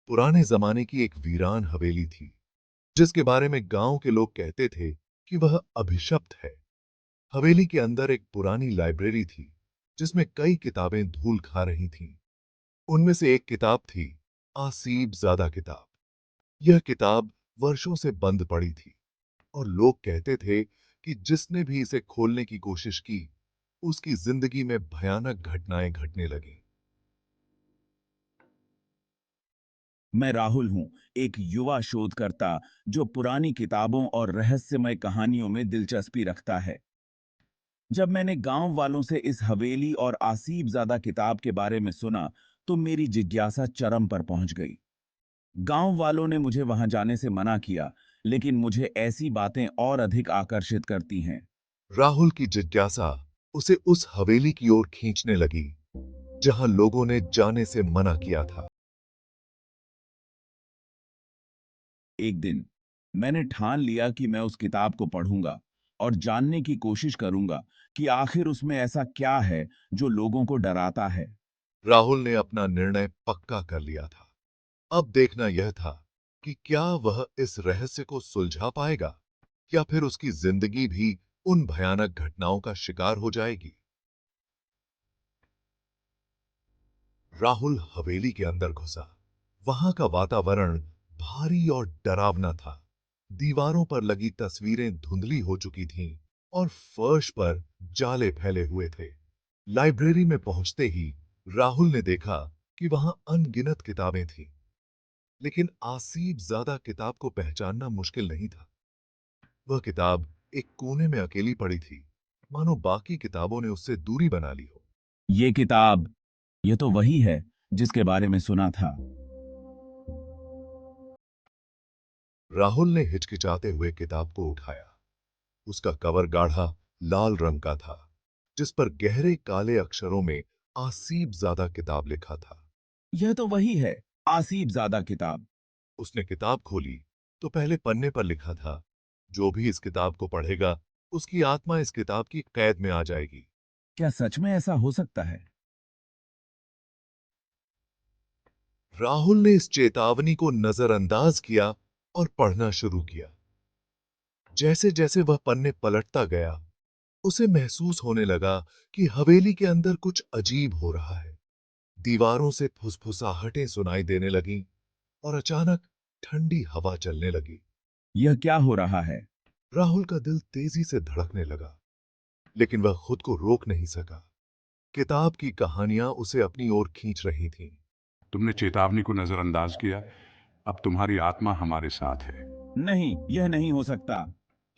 पुराने जमाने की एक वीरान हवेली थी, जिसके बारे में गांव के लोग कहते थे कि वह अभिशप्त है। हवेली के अंदर एक पुरानी लाइब्रेरी थी, जिसमें कई किताबें धूल खा रही थीं। उनमें से एक किताब थी आसीब ज़ादा किताब। यह किताब वर्षों से बंद पड़ी थी और लोग कहते थे कि जिसने भी इसे खोलने की कोशिश की, उसकी जिंदगी में भयानक घटनाएं घटने लगीं। मैं राहुल हूं, एक युवा शोधकर्ता जो पुरानी किताबों और रहस्यमय कहानियों में दिलचस्पी रखता है। जब मैंने गांव वालों से इस हवेली और आसीबजादा किताब के बारे में सुना, तो मेरी जिज्ञासा चरम पर पहुंच गई। गांव वालों ने मुझे वहां जाने से मना किया, लेकिन मुझे ऐसी बातें और अधिक आकर्षित करती हैं। राहुल की जिज्ञासा उसे उस हवेली की ओर खींचने लगी, जहां लोगों ने जाने से मना किया था। एक दिन मैंने ठान लिया कि मैं उस किताब को पढ़ूंगा और जानने की कोशिश करूंगा कि आखिर उसमें ऐसा क्या है जो लोगों को डराता है। राहुल ने अपना निर्णय पक्का कर लिया था। अब देखना यह था कि क्या वह इस रहस्य को सुलझा पाएगा या फिर उसकी जिंदगी भी उन भयानक घटनाओं का शिकार हो जाएगी। राहुल हवेली के अंदर घुसा। वहां का वातावरण भारी और डरावना था। दीवारों पर लगी तस्वीरें धुंधली हो चुकी थीं और फर्श पर जाले फैले हुए थे। लाइब्रेरी में पहुंचते ही राहुल ने देखा कि वहां अनगिनत किताबें थीं, लेकिन आसीब ज्यादा किताब को पहचानना मुश्किल नहीं था। वह किताब एक कोने में अकेली पड़ी थी, मानो बाकी किताबों ने उससे दूरी बना ली हो। ये किताब, ये तो वही है जिसके बारे में सुना था। राहुल ने हिचकिचाते हुए किताब को उठाया। उसका कवर गाढ़ा लाल रंग का था, जिस पर गहरे काले अक्षरों में आसीब ज्यादा किताब लिखा था। यह तो वही है, आसीबजादा किताब। उसने किताब खोली तो पहले पन्ने पर लिखा था, जो भी इस किताब को पढ़ेगा, उसकी आत्मा इस किताब की कैद में आ जाएगी। क्या सच में ऐसा हो सकता है? राहुल ने इस चेतावनी को नजरअंदाज किया और पढ़ना शुरू किया। जैसे जैसे वह पन्ने पलटता गया, उसे महसूस होने लगा कि हवेली के अंदर कुछ अजीब हो रहा है। दीवारों से फुसफुसाहटें सुनाई देने लगीं और अचानक ठंडी हवा चलने लगी। यह क्या हो रहा है? राहुल का दिल तेजी से धड़कने लगा, लेकिन वह खुद को रोक नहीं सका। किताब की कहानियां उसे अपनी ओर खींच रही थीं। तुमने चेतावनी को नजरअंदाज किया। अब तुम्हारी आत्मा हमारे साथ है। नहीं, यह नहीं हो सकता।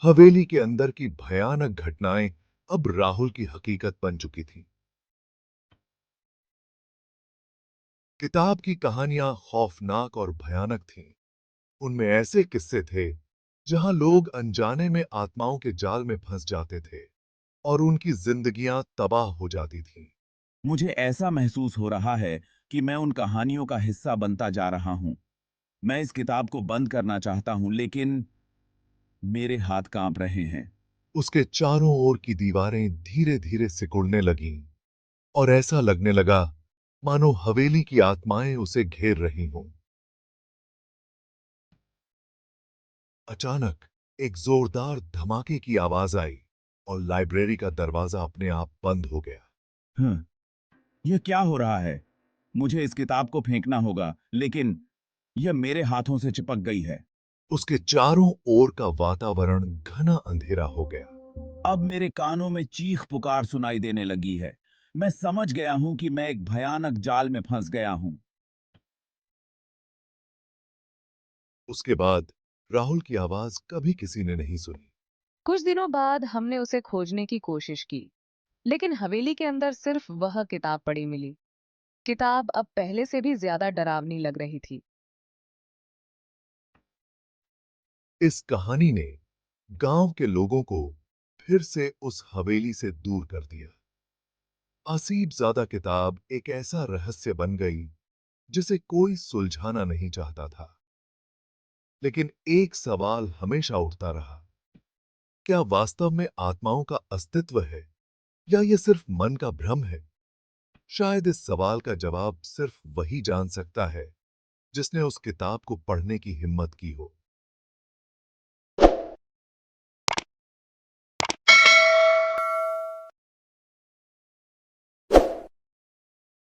हवेली के अंदर की भयानक घटनाएं अब राहुल की हकीकत बन चुकी थीं। किताब की कहानियां खौफनाक और भयानक थीं। उनमें ऐसे किस्से थे जहां लोग अनजाने में आत्माओं के जाल में फंस जाते थे और उनकी जिंदगियां तबाह हो जाती थीं। मुझे ऐसा महसूस हो रहा है कि मैं उन कहानियों का हिस्सा बनता जा रहा हूं। मैं इस किताब को बंद करना चाहता हूं, लेकिन मेरे हाथ कांप रहे हैं। उसके चारों ओर की दीवारें धीरे धीरे सिकुड़ने लगीं और ऐसा लगने लगा मानो हवेली की आत्माएं उसे घेर रही हों। अचानक एक जोरदार धमाके की आवाज आई और लाइब्रेरी का दरवाजा अपने आप बंद हो गया। हं, यह क्या हो रहा है? मुझे इस किताब को फेंकना होगा, लेकिन यह मेरे हाथों से चिपक गई है। उसके चारों ओर का वातावरण घना अंधेरा हो गया। अब मेरे कानों में चीख पुकार सुनाई देने लगी है। मैं समझ गया हूं कि मैं एक भयानक जाल में फंस गया हूं। उसके बाद राहुल की आवाज कभी किसी ने नहीं सुनी। कुछ दिनों बाद हमने उसे खोजने की कोशिश की, लेकिन हवेली के अंदर सिर्फ वह किताब पड़ी मिली। किताब अब पहले से भी ज्यादा डरावनी लग रही थी। इस कहानी ने गांव के लोगों को फिर से उस हवेली से दूर कर दिया। असीब ज्यादा किताब एक ऐसा रहस्य बन गई जिसे कोई सुलझाना नहीं चाहता था। लेकिन एक सवाल हमेशा उठता रहा, क्या वास्तव में आत्माओं का अस्तित्व है या ये सिर्फ मन का भ्रम है? शायद इस सवाल का जवाब सिर्फ वही जान सकता है जिसने उस किताब को पढ़ने की हिम्मत की हो।